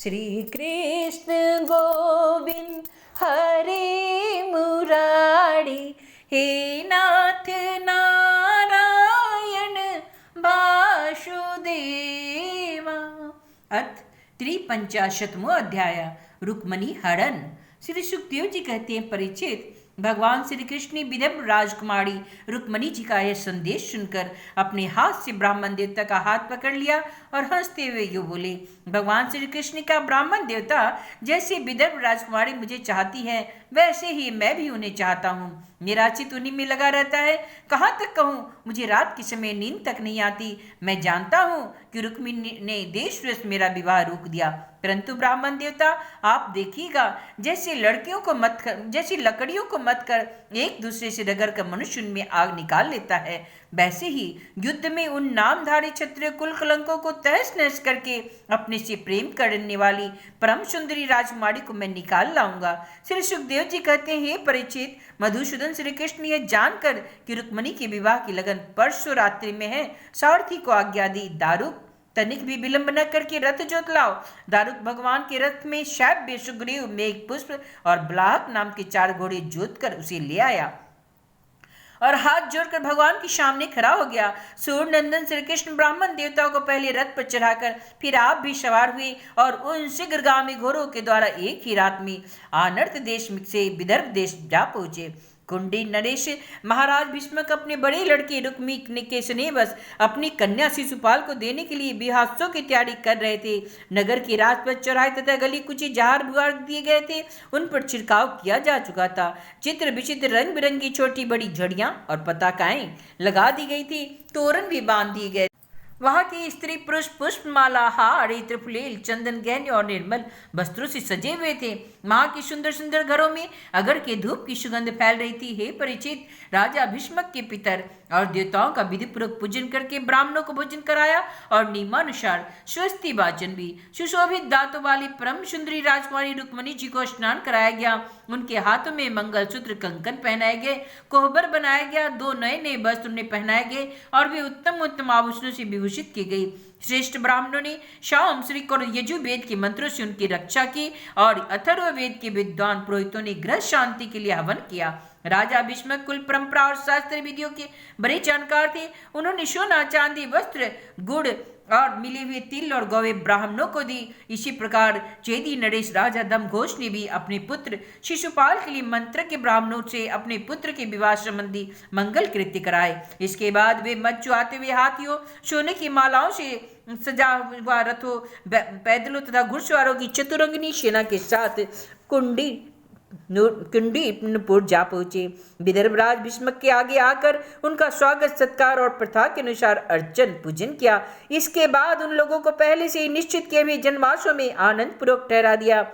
श्री कृष्ण गोविंद हरे मुरारी, हे नाथ नारायण वासुदेवा। अर्थ 53वां अध्याय, रुक्मणी हरण। श्री सुखदेव जी कहते हैं, परीक्षित, भगवान श्री कृष्ण ने विदर्भ राजकुमारी रुक्मणी जी का यह संदेश सुनकर अपने हाथ से ब्राह्मण देवता का हाथ पकड़ लिया और हंसते हुए यूं बोले, भगवान श्री कृष्ण का ब्राह्मण देवता जैसे विदर्भ राजकुमारी मुझे चाहती है, वैसे ही मैं भी उन्हें चाहता हूँ। मेरा चित्त उन्हीं में लगा रहता है। कहाँ तक कहूँ, मुझे रात के समय नींद तक नहीं आती। मैं जानता हूँ कि रुक्मिणी ने देशवश मेरा विवाह रोक दिया, परंतु ब्राह्मण देवता आप देखिएगा, जैसे लकड़ियों को मत कर एक दूसरे से रगड़ कर मनुष्य उनमें आग निकाल लेता है, वैसे ही युद्ध में उन नामधारी क्षत्रिय कुल कलंकों को तहस नहस करके अपने से प्रेम करने वाली परम सुंदरी राजकुमारी को मैं निकाल लाऊंगा। श्री सुखदेव जी कहते हैं, हे परीक्षित, मधुसूदन श्री कृष्ण ने यह जानकर कि रुक्मणी के विवाह की लगन परसों रात्रि में है, सारथी को आज्ञा दी, दारुक तनिक भी विलंब न करके रथ जोत लाओ। दारुक भगवान के रथ में शैब्य, सुग्रीव, मेघ पुष्प और ब्लाहक नाम के 4 घोड़े जोत कर उसे ले आया और हाथ जोड़कर भगवान के सामने खड़ा हो गया। सूर्यनंदन श्री कृष्ण ब्राह्मण देवताओं को पहले रथ पर चढ़ाकर फिर आप भी सवार हुए और उन शीघ्रगामी घोड़ों के द्वारा एक ही रात में आनर्त देश से विदर्भ देश जा पहुंचे। कुंडी नरेश महाराज भीष्मक अपने बड़े लड़के रुक्मी के स्नेहवश अपनी कन्या शिशुपाल को देने के लिए विवाहोत्सव की तैयारी कर रहे थे। नगर के राजपथ, चौराहे तथा गली कुची जहार बुहार दिए गए थे, उन पर छिड़काव किया जा चुका था। चित्र विचित्र रंग बिरंगी छोटी बड़ी झड़ियां और पताकाएं लगा दी गई थी, तोरण भी बांध दिए गए। वहां की स्त्री पुरुष पुष्पमाला, हार, त्रिफुलेल, चंदन, गहने और निर्मल वस्त्रों से सजे हुए थे। वहां की सुंदर सुंदर घरों में अगर के धूप की सुगंध फैल रही थी। हे परिचित, राजा भीष्मक के पितर और देवताओं का विधिपूर्वक पूजन करके ब्राह्मणों को भोजन कराया और नियमानुसार स्वस्ति वाचन भी। सुशोभित दांतों वाली परम सुंदरी राजकुमारी रुक्मणी जी को स्नान कराया गया। उनके हाथों में मंगलसूत्र, कंकन पहनाए गए, कोहबर बनाया गया, 2 नए नए वस्त्र उन्हें पहनाए गए और वे उत्तम उत्तम आभूषणों से विभूषित की गई। श्रेष्ठ ब्राह्मणों ने शाम श्री और यजुर्वेद के मंत्रों से उनकी रक्षा की और अथर्ववेद के विद्वान पुरोहितों ने गृह शांति के लिए हवन किया। राजा भीष्मक कुल परंपरा और शास्त्र विधियों के बड़े जानकार थे। उन्होंने सोना, चांदी, वस्त्र, गुड़ और मिले हुए तिल और गौवे ब्राह्मणों को दी। इसी प्रकार चेदी नरेश राजा दमघोष ने भी अपने पुत्र शिशुपाल के लिए मंत्र के ब्राह्मणों से अपने पुत्र के विवाह संबंधी मंगल कृत्य कराए। इसके बाद वे मत चुआते हुए हाथियों, सोने की मालाओं से सजा हुआ रथों, पैदलों तथा घुड़सवारों की चतुरंगिनी सेना के साथ कुंडीपुर जा पहुंचे। विदर्भराज भीष्मक के आगे आकर उनका स्वागत सत्कार और प्रथा के अनुसार अर्चन पूजन किया। इसके बाद उन लोगों को पहले से ही निश्चित किए हुए जनवासों में आनंद पूर्वक ठहरा दिया।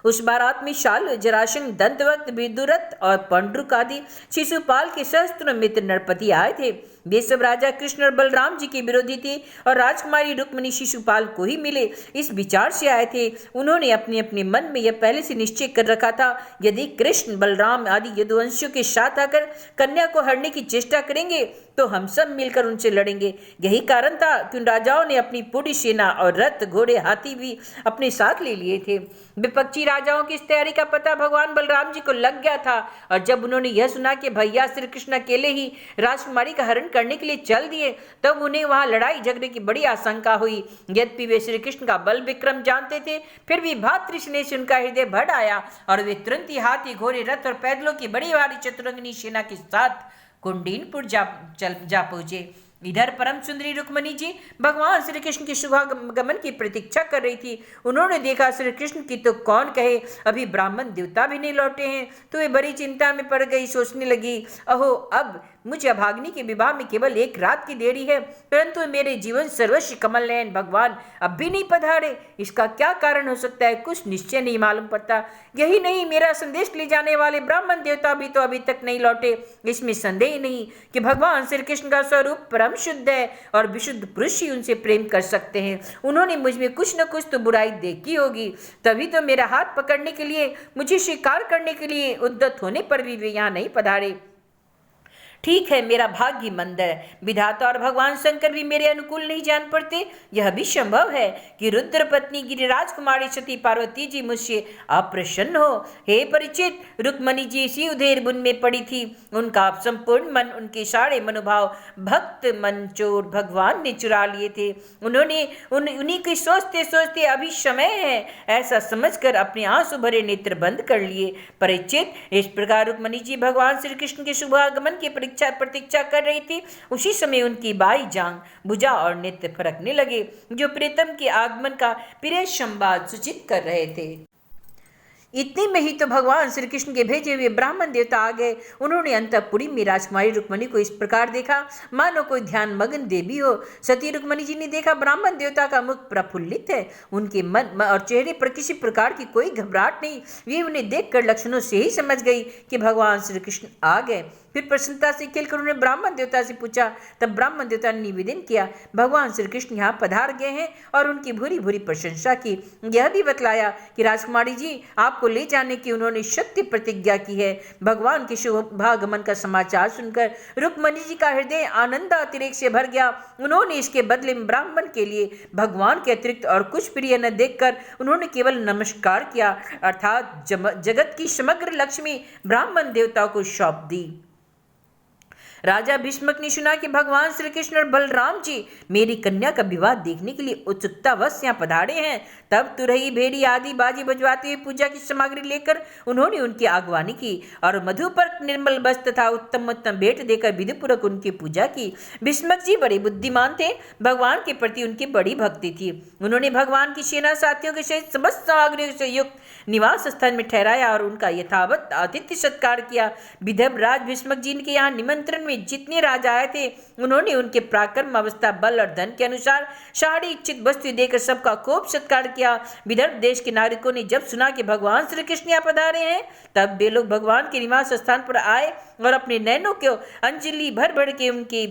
उस बारात में शाल, जरासंध, दंतवक्त, विदुरथ और पंडरुक आदि शिशुपाल के सहस्त्र मित्र नरपति आए थे। वे सब राजा कृष्ण और बलराम जी के विरोधी थे और राजकुमारी रुक्मणी शिशुपाल को ही मिले, इस विचार से आए थे। उन्होंने अपने अपने मन में यह पहले से निश्चय कर रखा था, यदि कृष्ण, बलराम आदि यदुवंशियों के साथ आकर कन्या को हरने की चेष्टा करेंगे तो हम सब मिलकर उनसे लड़ेंगे। यही कारण था कि उन राजाओं ने अपनी पूरी सेना और रथ, घोड़े, हाथी भी अपने साथ ले लिए थे। विपक्षी राजाओं की इस तैयारी का पता भगवान बलराम जी को लग गया था और जब उन्होंने यह सुना कि भैया श्री कृष्ण अकेले ही राजकुमारी का हरण करने के लिए चल दिए, तब उन्हें वहां लड़ाई झगड़े की बड़ी आशंका हुई। यद्यपि वे श्री कृष्ण का बल विक्रम जानते थे, फिर भी भातृस्नेह से उनका हृदय भर आया और वे तुरंत ही हाथी, घोड़े, रथ और पैदलों की बड़ी भारी चतुरंगिनी सेना के साथ कुंडीनपुर जा पहुंचे। इधर परम सुंदरी रुक्मणी जी भगवान श्री कृष्ण के शुभागमन की प्रतीक्षा कर रही थी। उन्होंने देखा श्री कृष्ण की तो कौन कहे, अभी ब्राह्मण देवता भी नहीं लौटे हैं, तो वे बड़ी चिंता में पड़ गई। सोचने लगी, अहो, अब मुझे अभाग्नि के विवाह में केवल 1 रात की देरी है, परंतु मेरे जीवन सर्वस्व कमल नयन भगवान अब भी नहीं पधारे। इसका क्या कारण हो सकता है, कुछ निश्चय नहीं मालूम पड़ता। यही नहीं, मेरा संदेश ले जाने वाले ब्राह्मण देवता भी तो अभी तक नहीं लौटे। इसमें संदेह नहीं कि भगवान श्री कृष्ण का स्वरूप परम शुद्ध है और विशुद्ध पुरुष ही उनसे प्रेम कर सकते हैं। उन्होंने मुझ में कुछ न कुछ तो बुराई देखी होगी, तभी तो मेरा हाथ पकड़ने के लिए, मुझे स्वीकार करने के लिए उद्यत होने पर भी वे यहाँ नहीं पधारे। ठीक है, मेरा भाग्य मंद है, विधाता और भगवान शंकर भी मेरे अनुकूल नहीं जान पड़ते। यह भी संभव है कि रुद्र पत्नी गिरिराज कुमारी सती पार्वती जी मुझसे अप्रसन्न हो। हे परीक्षित, रुक्मणी जी इसी उधेर बुन में पड़ी थी। उनका संपूर्ण मन, उनके सारे मनोभाव भक्त मन चोर भगवान ने चुरा लिए थे। उन्होंने उन्हीं की सोचते सोचते अभी समय है ऐसा समझकर अपने आंसू भरे नेत्र बंद कर लिए। परीक्षित, इस प्रकार रुक्मणी जी भगवान श्री कृष्ण के शुभ आगमन की प्रतीक्षा कर रही थी। उसी समय उनकी बाई जांग, भुजा और नेत्र फरकने लगे, जो प्रीतम के आगमन का प्रिय संवाद सूचित कर रहे थे। इतने में ही तो भगवान श्री कृष्ण के भेजे हुए ब्राह्मण देवता आ गए। उन्होंने अंतःपुरी में राजकुमारी रुक्मणी को इस प्रकार देखा मानो कोई ध्यान मग्न देवी हो। सती रुक्मणी जी ने देखा ब्राह्मण देवता का मुख प्रफुल्लित है, उनके मन और चेहरे पर किसी प्रकार की कोई घबराहट नहीं। वे उन्हें देखकर लक्षणों से ही समझ गई कि भगवान श्री कृष्ण आ गए। फिर प्रसन्नता से खिलकर उन्होंने ब्राह्मण देवता से पूछा। तब ब्राह्मण देवता ने निवेदन किया, भगवान श्री कृष्ण यहाँ पधार गए हैं, और उनकी भूरी भूरी प्रशंसा की। यह भी बतलाया कि राजकुमारी जी, आपको ले जाने की उन्होंने सत्य प्रतिज्ञा की है। भगवान के शुभागमन का समाचार सुनकर रुक्मणी जी का हृदय आनंद अतिरेक से भर गया। उन्होंने इसके बदले में ब्राह्मण के लिए भगवान के अतिरिक्त और कुछ प्रिय न देखकर उन्होंने केवल नमस्कार किया, अर्थात जगत की समग्र लक्ष्मी ब्राह्मण देवता को सौंप दी। राजा भीष्मक ने सुना कि भगवान श्री कृष्ण और बलराम जी मेरी कन्या का विवाह देखने के लिए उत्सुकतावश यहाँ पधारे हैं। तब तुरही, भेड़ी आदि बाजी बजवाते हुए पूजा की सामग्री लेकर उन्होंने उनकी आगवानी की और मधुपर्क, निर्मल वस्त्र तथा उत्तम उत्तम भेंट देकर विधिपूर्वक उनकी पूजा की। भीष्मक जी बड़े बुद्धिमान थे, भगवान के प्रति उनकी बड़ी भक्ति थी। उन्होंने भगवान की सेना साथियों के सहित समस्त सामग्रियों से युक्त निवास स्थान में ठहराया और उनका यथावत आतिथ्य सत्कार किया। विदर्भ राज भीष्मक जी के यहाँ निमंत्रण में जितने राजा आए थे, उन्होंने उनके पराक्रम, अवस्था, बल और धन के अनुसार सारी इच्छित वस्तु देकर सबका खूब सत्कार किया। विदर्भ देश के नागरिकों ने जब सुना कि भगवान श्री कृष्ण यहाँ पधारे हैं, तब वे लोग भगवान के निवास स्थान पर आए और अपने नैनों को अंजलि भर भर के उनके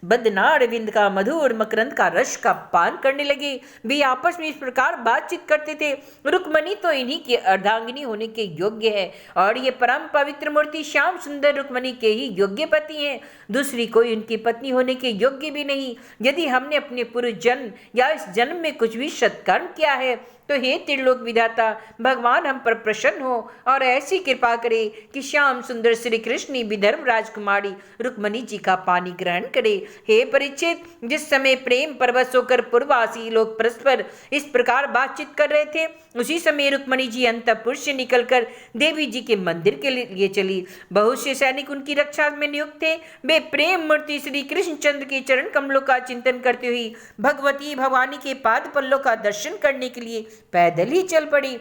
बदनाड़ विंद का मधुर मकरंद का रस का पान करने लगे। वे आपस में इस प्रकार बातचीत करते थे, रुक्मणी तो इन्हीं की अर्धांगिनी होने के योग्य है और ये परम पवित्र मूर्ति श्याम सुंदर रुक्मणी के ही योग्य पति हैं, दूसरी कोई उनकी पत्नी होने के योग्य भी नहीं। यदि हमने अपने पूर्व जन्म या इस जन्म में कुछ भी सत्कर्म किया है, तो हे त्रिलोक विधाता, भगवान हम पर प्रसन्न हो और ऐसी कृपा करे कि श्याम सुंदर श्री कृष्ण विदर्भ राजकुमारी रुक्मणी जी का पानी ग्रहण करे। हे परीक्षित, जिस समय प्रेम परवश होकर पूर्ववासी लोग परस्पर इस प्रकार बातचीत कर रहे थे, उसी समय रुक्मणी जी अंतःपुर से निकलकर देवी जी के मंदिर के लिए चली। बहुत से सैनिक उनकी रक्षा में नियुक्त थे। वे प्रेम मूर्ति श्री कृष्णचंद्र के चरण कमलों का चिंतन करते हुए भगवती भवानी के पाद पल्लों का दर्शन करने के लिए पैदल ही चल पड़ी।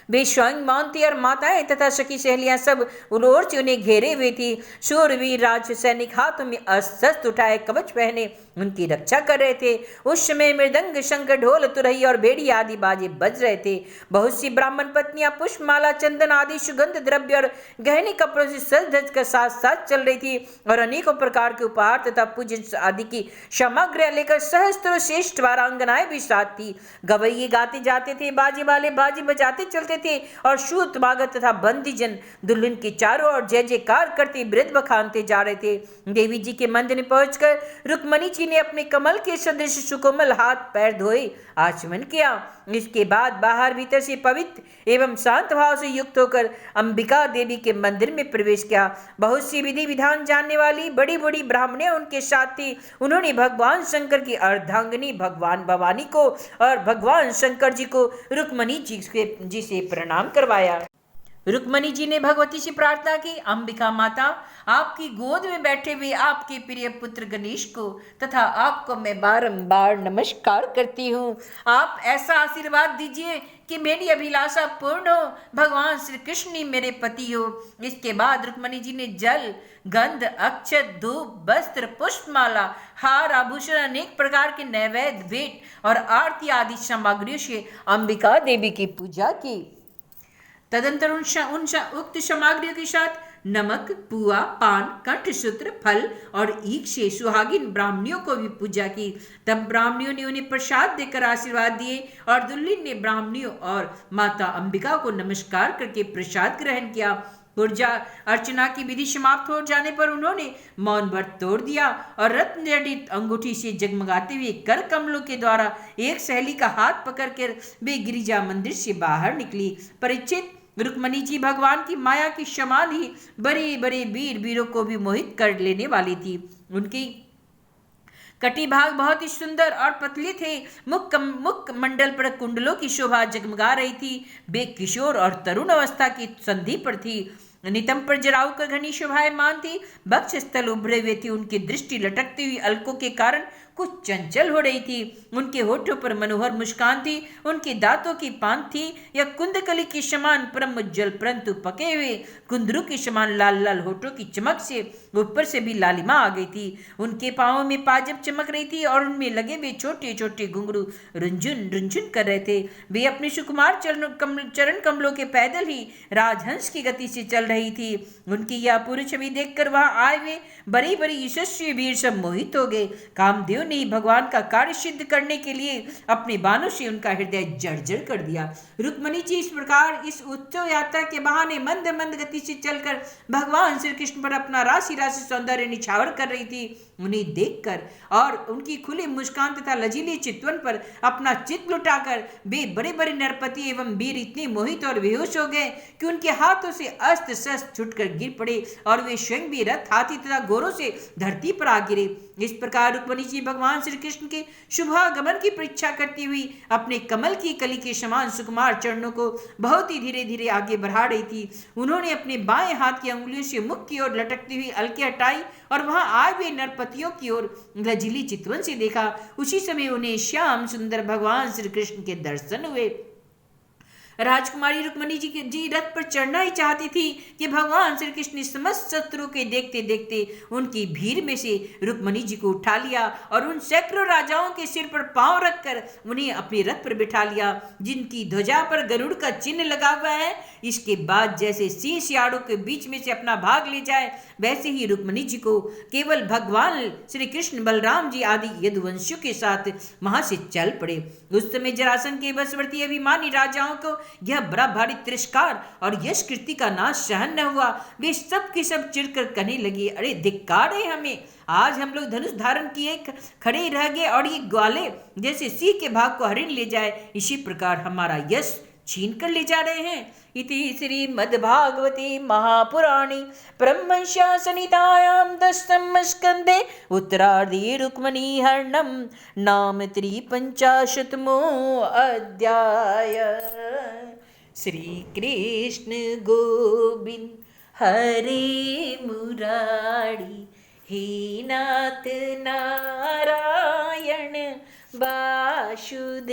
वे स्वयं मानती और माताएं तथा सखी सहेलियां सब उलोर से उन्हें घेरे हुए थी। शूरवीर राज सैनिक हाथों में अस्त्र उठाए कवच पहने उनकी रक्षा कर रहे थे। उस समय मृदंग, शंख, ढोल, तुरही और भेड़ी आदि बाजे बज रहे थे। बहुत सी ब्राह्मण पत्नियां पुष्पमाला, चंदन आदि सुगंध द्रव्य और गहने कपड़ों से सज धज कर साथ साथ चल रही थी और अनेकों प्रकार के उपहार तथा पूजन आदि की सामग्रियां लेकर सहस्त्रों श्रेष्ठ वारांगनाएं भी साथ थी। गवैये गाते जाते थे, बाजे वाले बाजे बजाते चलते थे और शूत मागत तथा बंदीजन दुल्हन के चारों ओर जय जयकार करते वृद्ध बखानते जा रहे थे। देवी जी के मंदिर में पहुंचकर रुक्मणी जी ने अपने कमल के सदृश सुकोमल हाथ पैर धोए आचमन किया। इसके बाद बाहर भीतर से पवित्र एवं शांत भाव से युक्त होकर अंबिका देवी के मंदिर में प्रवेश किया। बहुत सी विधि विधान जानने वाली बड़ी बड़ी ब्राह्मणें उनके साथ थी। उन्होंने भगवान शंकर की अर्धांगिनी भगवान भवानी को और भगवान शंकर जी को रुक्मणी जी से प्रणाम करवाया। रुक्मणी जी ने भगवती से प्रार्थना की, अंबिका माता, आपकी गोद में बैठे हुए आपके प्रिय पुत्र गणेश को तथा आपको मैं बारंबार नमस्कार करती हूँ। आप ऐसा आशीर्वाद दीजिए कि मेरी अभिलाषा पूर्ण हो, भगवान श्री कृष्ण ही मेरे पति हो। इसके बाद रुक्मणी जी ने जल, गंध, अक्षत, धूप, वस्त्र, पुष्पमाला, हार, आभूषण, अनेक प्रकार के नैवेद्य, भेंट और आरती आदि सामग्रियों से अंबिका देवी की पूजा की। तदंतर उक्त सामग्रियों के साथ नमक, पुआ, पान, कंठसूत्र, फल और ईख से सुहागिन ब्राह्मणियों को भी पूजा की। तब ब्राह्मणियों ने उन्हें प्रसाद देकर आशीर्वाद दिए और दुल्हन ने ब्राह्मणियों और माता अंबिका को नमस्कार करके प्रसाद ग्रहण किया। ऊर्जा अर्चना की विधि समाप्त हो जाने पर उन्होंने मौन व्रत तोड़ दिया और रत्न जड़ित अंगूठी से जगमगाते हुए कर कमलों के द्वारा एक सहेली का हाथ पकड़कर वे गिरिजा मंदिर से बाहर निकली। परीक्षित, रुक्मणी जी भगवान की माया की समान ही बड़े बड़े वीर वीरों को भी मोहित कर लेने वाली थी। उनकी कटी भाग बहुत ही सुंदर और पतली थे। मुख मंडल पर कुंडलों की शोभा जगमगा रही थी। वे किशोर और तरुण अवस्था की संधि पर थी। नितंब पर जराऊ का घनी शोभायमान थी। वक्ष स्थल उभरे हुए थे। उनकी दृष्टि लटकती हुई अलकों के कारण कुछ चंचल हो रही थी। उनके होठों पर मनोहर मुस्कान थी। उनके दांतों की पान थी या कुंदकली के समान परम उज्जवल, परंतु पके हुए कुंदरू के समान लाल लाल होठों की चमक से ऊपर से भी लालिमा आ गई थी। उनके पांवों में पाजब चमक रही थी और उनमें लगे हुए छोटे छोटे घुंघरू रुंझुन रुंझुन कर रहे थे। वे अपने सुकुमार चरण कमलों के पैदल ही राजहंस की गति से चल रही थी। उनकी यह पूरी छवि देखकर वहां आए हुए बड़ी बड़ी यशस्वी वीर सब मोहित हो गए। कामदेव ने भगवान का कार्य सिद्ध करने के लिए अपने बाणों से उनका हृदय जर्जर कर दिया। रुक्मणी जी इस प्रकार इस उत्सव यात्रा के बहाने मंद मंद गति से चलकर भगवान श्री कृष्ण पर अपना राशि राशि सौंदर्य निछावर कर रही थी। उन्हें देखकर और उनकी खुली मुस्कान तथा लजीले चितवन पर अपना चित्त लुटाकर वे बड़े बड़े नरपति एवं वीर इतने मोहित और बेहोश हो गए कि उनके हाथों से अस्त्र शस्त्र छुटकर गिर पड़े और वे स्वयं भी रथ, हाथी तथा घोड़ों से धरती पर आ गिरे। इस प्रकार रुक्मणी जी भगवान श्री कृष्ण के शुभागमन की परीक्षा करती हुई अपने कमल की कली के समान सुकुमार चरणों को बहुत ही धीरे धीरे आगे बढ़ा रही थी। उन्होंने अपने बाएं हाथ की अंगुलियों से मुख की ओर लटकती हुई अलके हटाई और वहां आए हुए नरपतियों की ओर लजीली चितवन से देखा। उसी समय उन्हें श्याम सुंदर भगवान श्री कृष्ण के दर्शन हुए। राजकुमारी रुक्मणी जी रथ पर चढ़ना ही चाहती थी कि भगवान श्री कृष्ण ने समस्त शत्रु के देखते देखते उनकी भीड़ में से रुक्मणी जी को उठा लिया और उन सैकड़ों राजाओं के सिर पर पांव रखकर उन्हें अपने रथ पर बिठा लिया, जिनकी ध्वजा पर गरुड़ का चिन्ह लगा हुआ है। इसके बाद जैसे सिंह सियाड़ों के बीच में से अपना भाग ले जाए, वैसे ही रुक्मणी जी को केवल भगवान श्री कृष्ण, बलराम जी आदि यदुवंशियों के साथ वहां से चल पड़े। उस समय जरासंध के वशवर्ती अभिमानी राजाओं को यह बड़ा भारी तिरस्कार और यश कीर्ति का नाश सहन न हुआ। वे सब के सब चिढ़कर कहने लगे, अरे धिक्कार है हमें, आज हम लोग धनुष धारण किए खड़े रह गए और ये ग्वाले जैसे सिंह के भाग को हरिण ले जाए, इसी प्रकार हमारा यश छीन कर ले जा रहे हैं। इति श्रीमद्भागवते महापुराणे ब्रह्मंस्या संहितायां दशम स्कंदे उत्तरार्धे रुक्मणी हरणं नाम 53 अध्याय। श्री कृष्ण गोविंद हरे मुरारी, हे नाथ नारायण वासुदेव।